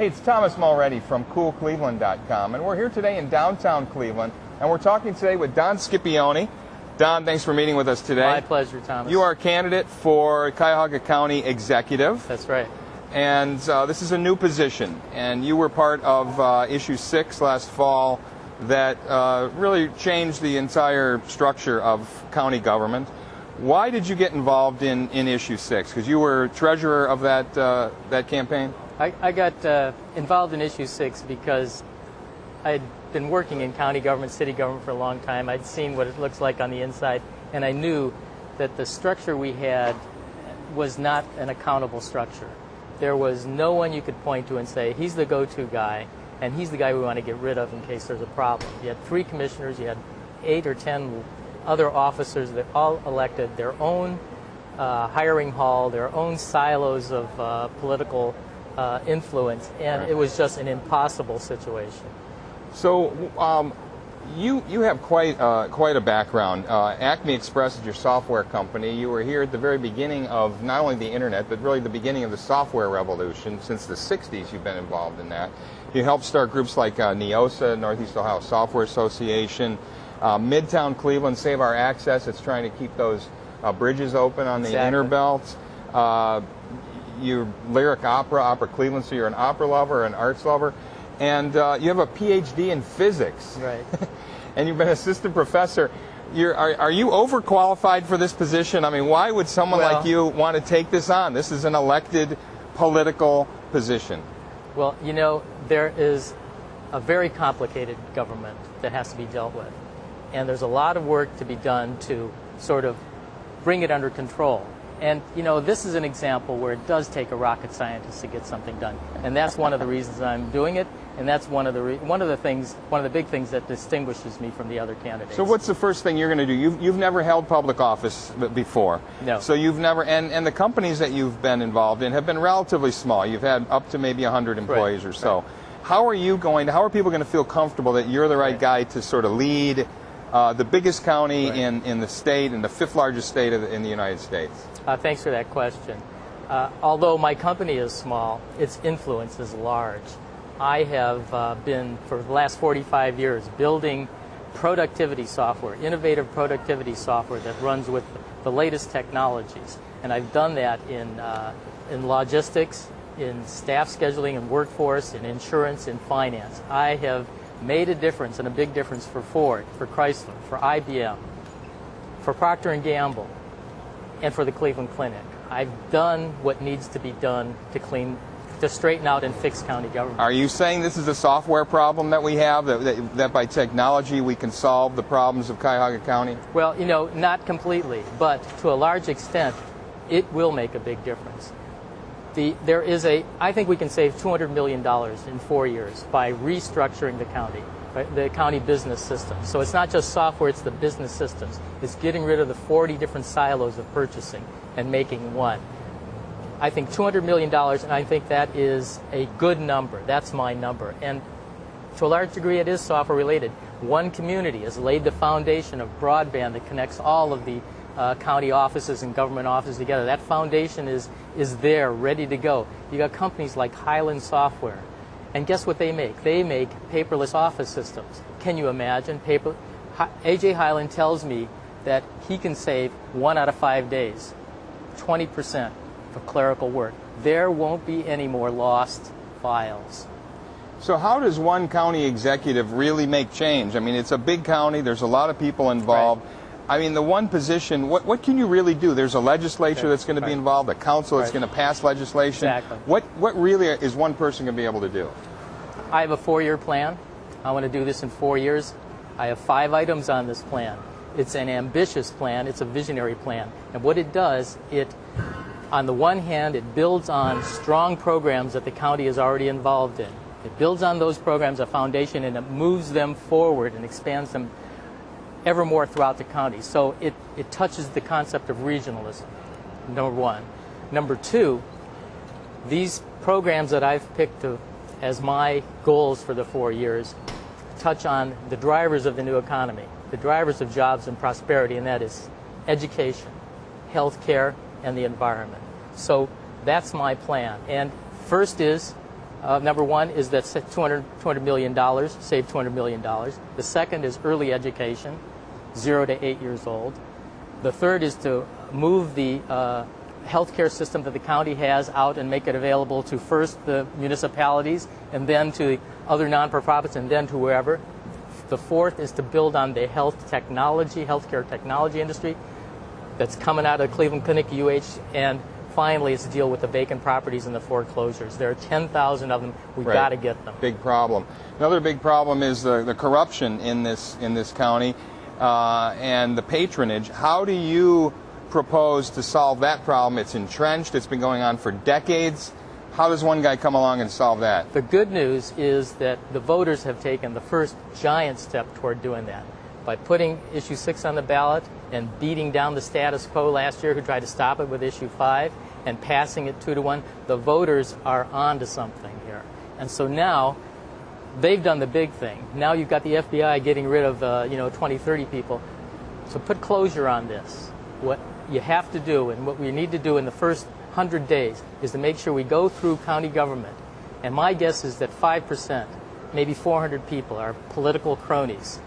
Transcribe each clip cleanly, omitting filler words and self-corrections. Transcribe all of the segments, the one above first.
Hey, it's Thomas Mulready from CoolCleveland.com, and we're here today in downtown Cleveland, and we're talking today with Don Scipione. Don, thanks for meeting with us today. My pleasure, Thomas. You are a candidate for Cuyahoga County Executive. That's right. And this is a new position, and you were part of Issue 6 last fall that really changed the entire structure of county government. Why did you get involved in Issue 6? Because you were treasurer of that campaign? I got involved in Issue 6 because I'd been working in county government, city government for a long time. I'd seen what it looks like on the inside, and I knew that the structure we had was not an accountable structure. There was no one you could point to and say, he's the go-to guy, and he's the guy we want to get rid of in case there's a problem. You had 3 commissioners, you had 8 or 10 other officers that all elected their own hiring hall, their own silos of political influence, and it was just an impossible situation. So you have quite a background. Acme Express is your software company. You were here at the very beginning of not only the internet, but really the beginning of the software revolution. Since the 60s you've been involved in that. You helped start groups like NEOSA, Northeast Ohio Software Association, Midtown Cleveland, Save Our Access. It's trying to keep those bridges open on the inner belt. You're lyric opera Cleveland, so you're an opera lover, an arts lover. And you have a Ph.D. in physics. Right. And you've been assistant professor. Are you overqualified for this position? I mean, why would someone like you want to take this on? This is an elected political position. Well, you know, there is a very complicated government that has to be dealt with. And there's a lot of work to be done to sort of bring it under control. And, you know, this is an example where it does take a rocket scientist to get something done. And that's one of the reasons I'm doing it. And that's one of the big things that distinguishes me from the other candidates. So what's the first thing you're going to do? You've never held public office before. No. So you've never, and the companies that you've been involved in have been relatively small. You've had up to maybe 100 employees or so. Right. How are people going to feel comfortable that you're the right guy to sort of lead the biggest county in the state and the 5th largest state in the United States? Thanks for that question. Although my company is small, its influence is large. I have been, for the last 45 years, building productivity software, innovative productivity software that runs with the latest technologies. And I've done that in logistics, in staff scheduling and workforce, in insurance, in finance. I have made a difference, and a big difference, for Ford, for Chrysler, for IBM, for Procter & Gamble, and for the Cleveland Clinic. I've done what needs to be done to straighten out and fix county government. Are you saying this is a software problem that we have, that by technology we can solve the problems of Cuyahoga County? Well, you know, not completely, but to a large extent, it will make a big difference. I think we can save $200 million in 4 years by restructuring the county business system. So it's not just software, it's the business systems. It's getting rid of the 40 different silos of purchasing and making one. I think $200 million, and I think that is a good number. That's my number. And to a large degree, it is software related. One community has laid the foundation of broadband that connects all of the county offices and government offices together. That foundation is there, ready to go. You got companies like Highland Software. And guess what they make? They make paperless office systems. Can you imagine? A.J. Highland tells me that he can save 1 out of 5 days, 20% for clerical work. There won't be any more lost files. So how does one county executive really make change? I mean, it's a big county. There's a lot of people involved. Right. I mean, the one position, what can you really do? There's a legislature that's going to be involved, a council that's going to pass legislation. Exactly. What really is one person going to be able to do? I have a 4-year plan. I want to do this in 4 years. I have 5 items on this plan. It's an ambitious plan. It's a visionary plan. And what it does, on the one hand, it builds on strong programs that the county is already involved in. It builds on those programs a foundation, and it moves them forward and expands them ever more throughout the county. So it touches the concept of regionalism, number one. Number two, these programs that I've picked as my goals for the 4 years touch on the drivers of the new economy, the drivers of jobs and prosperity, and that is education, health care, and the environment. So that's my plan. And first is Number one is that $200 million, save $200 million. The second is early education, 0 to 8 years old. The third is to move the healthcare system that the county has out and make it available to first the municipalities and then to other non-profits and then to wherever. The fourth is to build on the healthcare technology industry that's coming out of Cleveland Clinic, UH, and finally it's to deal with the vacant properties and the foreclosures. There are 10,000 of them. We've got to get them. Big problem. Another big problem is the corruption in this county and the patronage. How do you propose to solve that problem? It's entrenched. It's been going on for decades. How does one guy come along and solve that? The good news is that the voters have taken the first giant step toward doing that by putting Issue 6 on the ballot and beating down the status quo last year who tried to stop it with Issue 5 and passing it 2-1. The voters are on to something here. And so now they've done the big thing. Now you've got the FBI getting rid of 20, 30 people. So put closure on this. What you have to do and what we need to do in the first 100 days is to make sure we go through county government. And my guess is that 5%, maybe 400 people are political cronies,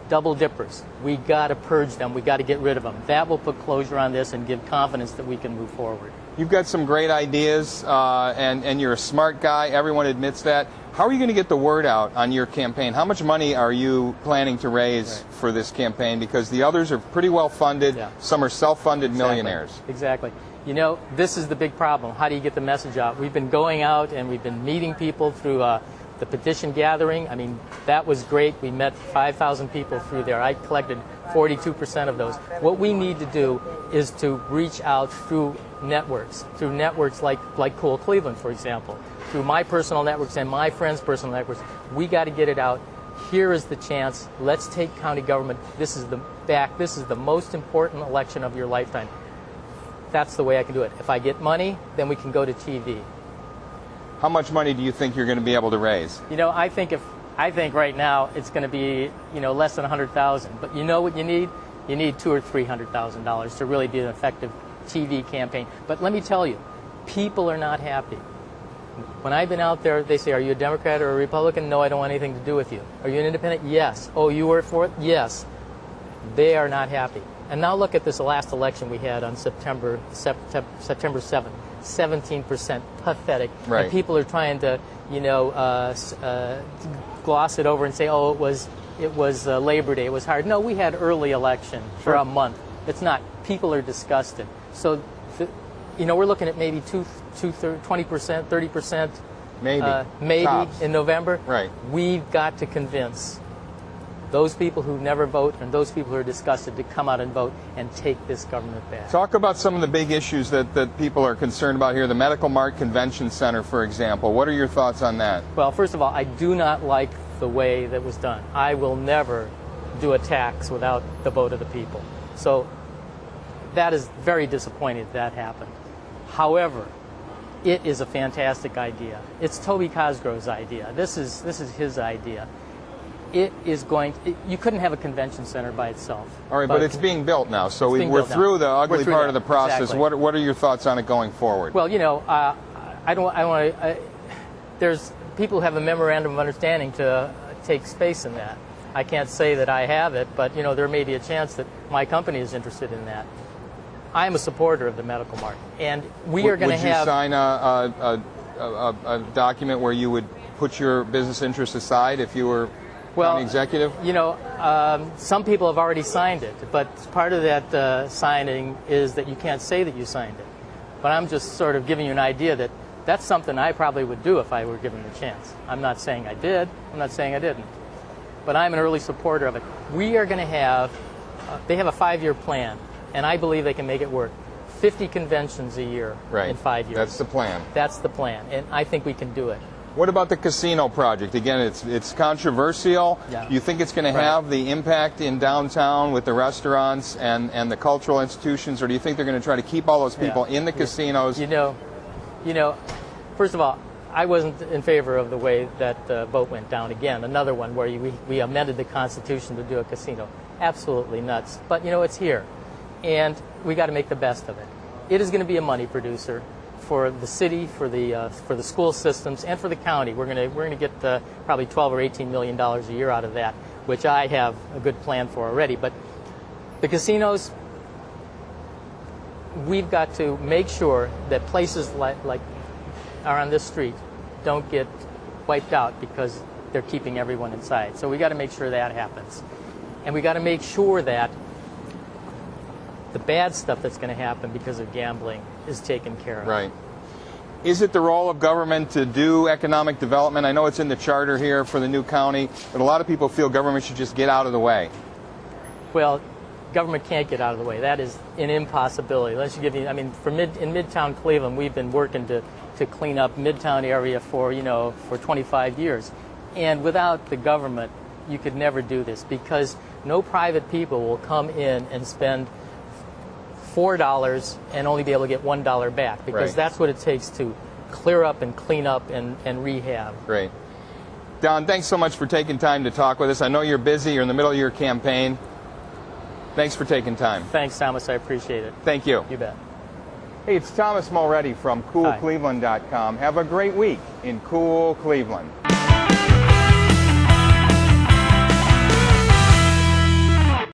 double dippers. We got to purge them. We got to get rid of them. That will put closure on this and give confidence that we can move forward. You've got some great ideas, and you're a smart guy. Everyone admits that. How are you going to get the word out on your campaign? How much money are you planning to raise for this campaign? Because the others are pretty well funded. Yeah. Some are self-funded millionaires. Exactly. You know, this is the big problem. How do you get the message out? We've been going out and we've been meeting people through the petition gathering. I mean, that was great. We met 5,000 people through there. I collected 42% of those. What we need to do is to reach out through networks like Cool Cleveland, for example, through my personal networks and my friends' personal networks. We got to get it out. Here is the chance. Let's take county government. This is the most important election of your lifetime. That's the way I can do it. If I get money, then we can go to TV. How much money do you think you're going to be able to raise? You know, I think right now it's going to be less than $100,000. But you know what you need? You need $200,000 or $300,000 to really be an effective TV campaign. But let me tell you, people are not happy. When I've been out there, they say, "Are you a Democrat or a Republican?" "No, I don't want anything to do with you." "Are you an independent?" "Yes." "Oh, you were for it?" "Yes." They are not happy. And now look at this last election we had on September 7th. 17%, pathetic. Right. And people are trying to, gloss it over and say, "Oh, it was Labor Day. It was hard." No, we had early election for a month. It's not. People are disgusted. So, we're looking at maybe 20%, 30%, maybe Tops. in November. Right. We've got to convince those people who never vote and those people who are disgusted to come out and vote and take this government back. Talk about some of the big issues that people are concerned about here. The Medical Mart Convention Center, for example. What are your thoughts on that? Well, first of all, I do not like the way that was done. I will never do a tax without the vote of the people. So that is very disappointing that happened. However, it is a fantastic idea. It's Toby Cosgrove's idea. This is his idea. It is you couldn't have a convention center by itself. All right, but it's being built now, so we're through the ugly part of the process. Exactly. What are your thoughts on it going forward? Well, there's people who have a memorandum of understanding to take space in that. I can't say that I have it, but there may be a chance that my company is interested in that. I'm a supporter of the Medical Mart, and we are going to have. Would you sign a document where you would put your business interests aside if you were county executive? Some people have already signed it, but part of that signing is that you can't say that you signed it. But I'm just sort of giving you an idea that that's something I probably would do if I were given the chance. I'm not saying I did. I'm not saying I didn't. But I'm an early supporter of it. We are going to have, they have a 5-year plan, and I believe they can make it work. 50 conventions a year in 5 years. That's the plan. That's the plan, and I think we can do it. What about the casino project? Again, it's controversial. Yeah. You think it's going to have the impact in downtown with the restaurants and the cultural institutions, or do you think they're going to try to keep all those people in the casinos? First of all, I wasn't in favor of the way that the vote went down. Again, another one where we amended the Constitution to do a casino. Absolutely nuts. But, it's here. And we got to make the best of it. It is going to be a money producer for the city, for the school systems, and for the county. We're going to get probably $12 or $18 million a year out of that, which I have a good plan for already. But the casinos, we've got to make sure that places like are on this street don't get wiped out because they're keeping everyone inside. So we got to make sure that happens, and we got to make sure that the bad stuff that's going to happen because of gambling is taken care of. Right. Is it the role of government to do economic development? I know it's in the charter here for the new county, but a lot of people feel government should just get out of the way. Well, government can't get out of the way. That is an impossibility. Let's give you. I mean, in Midtown Cleveland, we've been working to clean up Midtown area for 25 years, and without the government, you could never do this because no private people will come in and spend $4 and only be able to get $1 back because right. That's what it takes to clear up and clean up and rehab. Great. Don, thanks so much for taking time to talk with us. I know you're busy. You're in the middle of your campaign. Thanks for taking time. Thanks, Thomas. I appreciate it. Thank you. You bet. Hey, it's Thomas Mulready from CoolCleveland.com. Have a great week in cool Cleveland.